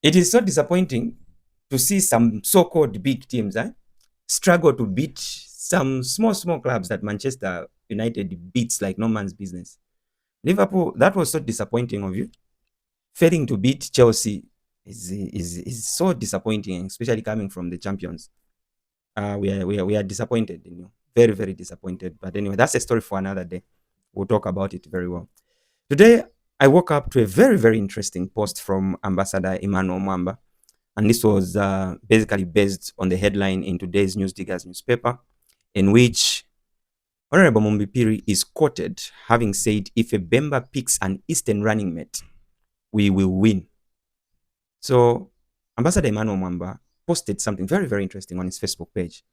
It is so disappointing to see some so-called big teams struggle to beat some small clubs that Manchester United beats like no man's business. Liverpool, that was so disappointing of you. Failing to beat Chelsea is so disappointing, especially coming from the champions. We are disappointed in you. Very, very disappointed. But anyway, that's a story for another day. We'll talk about it very well. Today, I woke up to a very, very interesting post from Ambassador Emmanuel Mwamba. And this was basically based on the headline in today's Newsdiggers newspaper, in which Honorable Mumbi Phiri is quoted having said, if a Bemba picks an Eastern running mate, we will win. So Ambassador Emmanuel Mwamba posted something very, very interesting on his Facebook page.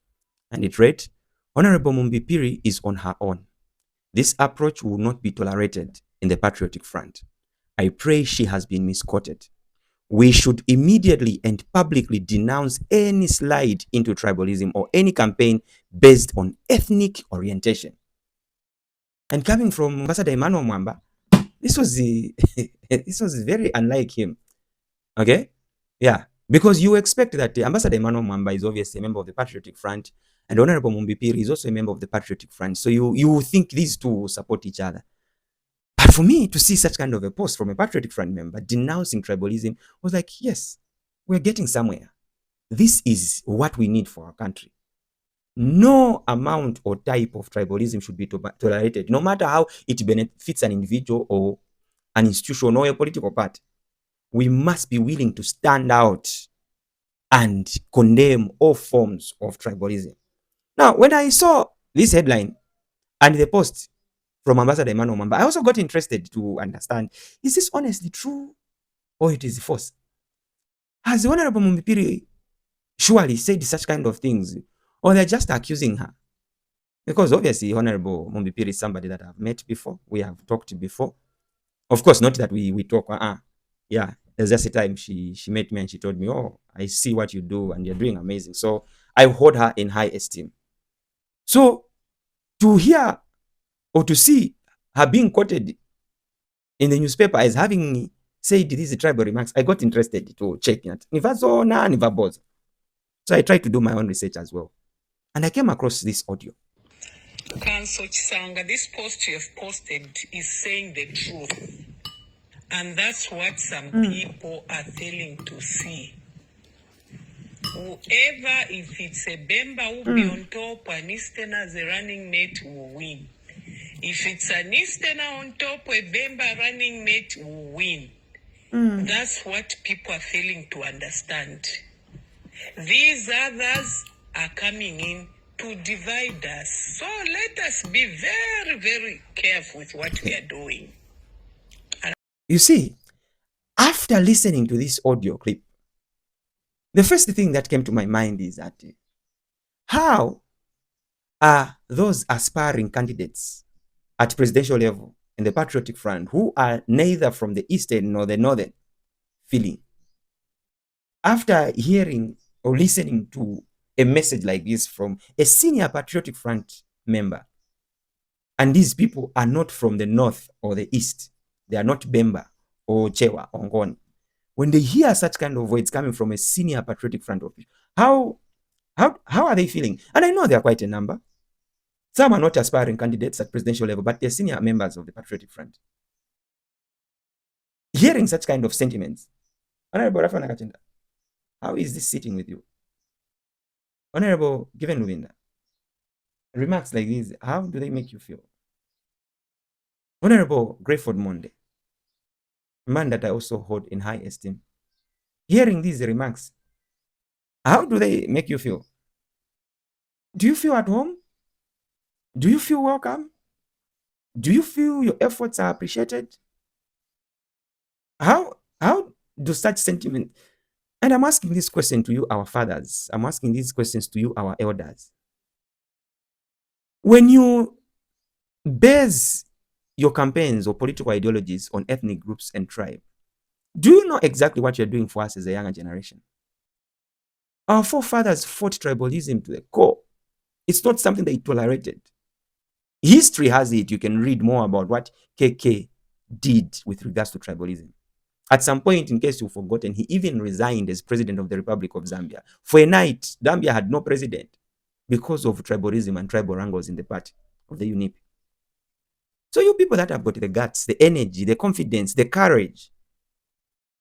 And it read, Honorable Mumbi Phiri is on her own. This approach will not be tolerated in the Patriotic Front. I pray she has been misquoted. We should immediately and publicly denounce any slide into tribalism or any campaign based on ethnic orientation. And coming from Ambassador Emmanuel Mwamba, this was very unlike him. Okay? Yeah. Because you expect that Ambassador Emmanuel Mwamba is obviously a member of the Patriotic Front, and Honorable Mumbi Phiri is also a member of the Patriotic Front. So you think these two will support each other. But for me to see such kind of a post from a Patriotic Front member denouncing tribalism was like, yes, we're getting somewhere. This is what we need for our country. No amount or type of tribalism should be tolerated, no matter how it benefits an individual or an institution or a political party. We must be willing to stand out and condemn all forms of tribalism. Now, when I saw this headline and the post from Ambassador Emmanuel Mwamba, I also got interested to understand, is this honestly true or it is false? Has the Honorable Mumbi Phiri surely said such kind of things, or they're just accusing her? Because obviously Honorable Mumbi Phiri is somebody that I've met before, we have talked before. Of course, not that we talk, yeah, there's just a time she met me and she told me, oh, I see what you do and you're doing amazing. So I hold her in high esteem. So to hear or to see her being quoted in the newspaper as having said these tribal remarks, I got interested to check it. So I tried to do my own research as well. And I came across this audio. Council Chisanga, this post you have posted is saying the truth. And that's what some people are failing to see. Whoever, if it's a Bemba will be on top, an Easterner as a running mate will win. If it's an Easterner on top, a Bemba running mate will win. That's what people are failing to understand. These others are coming in to divide us. So let us be very, very careful with what we are doing. You see, after listening to this audio clip, the first thing that came to my mind is that how are those aspiring candidates at presidential level in the Patriotic Front, who are neither from the Eastern nor the Northern, feeling after hearing or listening to a message like this from a senior Patriotic Front member? And these people are not from the North or the East. They are not Bemba or Chewa or Ngoni. When they hear such kind of words coming from a senior Patriotic Front officer, how are they feeling? And I know they are quite a number. Some are not aspiring candidates at presidential level, but they're senior members of the Patriotic Front. Hearing such kind of sentiments, Honorable Rafa Nakachinda, how is this sitting with you? Honorable Given Luvinda, remarks like these, how do they make you feel? Honorable Grayford Monde, a man that I also hold in high esteem, hearing these remarks, how do they make you feel? Do you feel at home? Do you feel welcome? Do you feel your efforts are appreciated? How do such sentiment? And I'm asking this question to you, our fathers. I'm asking these questions to you, our elders. When you base your campaigns or political ideologies on ethnic groups and tribe, do you know exactly what you're doing for us as a younger generation? Our forefathers fought tribalism to the core. It's not something they tolerated. History has it. You can read more about what KK did with regards to tribalism. At some point, in case you've forgotten, he even resigned as president of the Republic of Zambia. For a night, Zambia had no president because of tribalism and tribal wrangles in the party of the UNIP. So you people that have got the guts, the energy, the confidence, the courage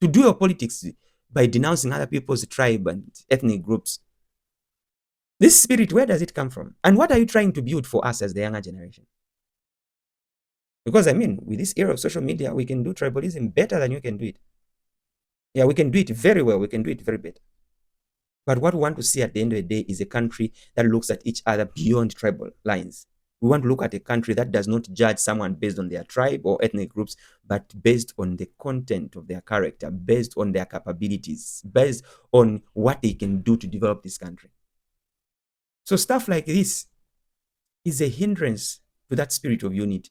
to do your politics by denouncing other people's tribe and ethnic groups, this spirit, where does it come from? And what are you trying to build for us as the younger generation? Because I mean, with this era of social media, we can do tribalism better than you can do it. Yeah, we can do it very well. We can do it very better. But what we want to see at the end of the day is a country that looks at each other beyond tribal lines. We want to look at a country that does not judge someone based on their tribe or ethnic groups, but based on the content of their character, based on their capabilities, based on what they can do to develop this country. So stuff like this is a hindrance to that spirit of unity.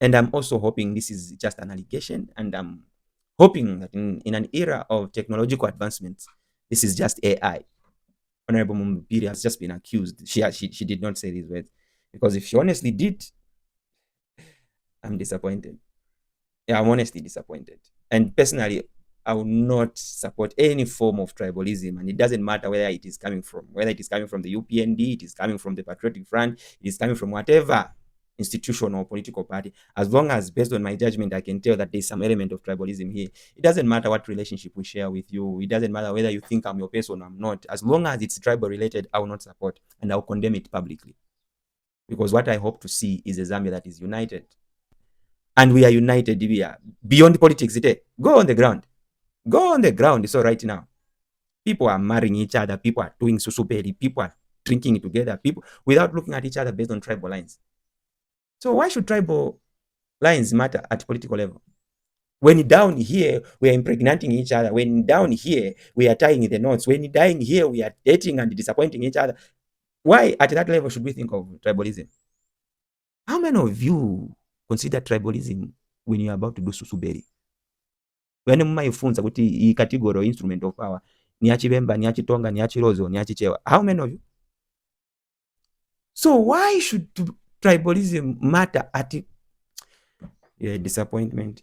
And I'm also hoping this is just an allegation, and I'm hoping that in an era of technological advancements, this is just AI. Honorable Mumbi Phiri has just been accused. She did not say these words, because if she honestly did, I'm disappointed. Yeah, I'm honestly disappointed. And personally, I will not support any form of tribalism, and it doesn't matter whether it is coming from the UPND, it is coming from the Patriotic Front, it is coming from whatever institution or political party. As long as, based on my judgment, I can tell that there's some element of tribalism here. It doesn't matter what relationship we share with you. It doesn't matter whether you think I'm your person or I'm not. As long as it's tribal related, I will not support, and I'll condemn it publicly. Because what I hope to see is a Zambia that is united. And we are united beyond politics. Go on the ground. Go on the ground. So right now, people are marrying each other. People are doing susuperi. People are drinking together. People without looking at each other based on tribal lines. So why should tribal lines matter at political level? When down here, we are impregnating each other. When down here, we are tying the knots. When dying here, we are dating and disappointing each other. Why at that level should we think of tribalism? How many of you consider tribalism when you are about to do susuberi? When mumaifunza kuti iyi category or instrument of power ni achibemba, ni achitonga, ni achirozo, ni achichewa. How many of you? So why should tribalism matter at disappointment?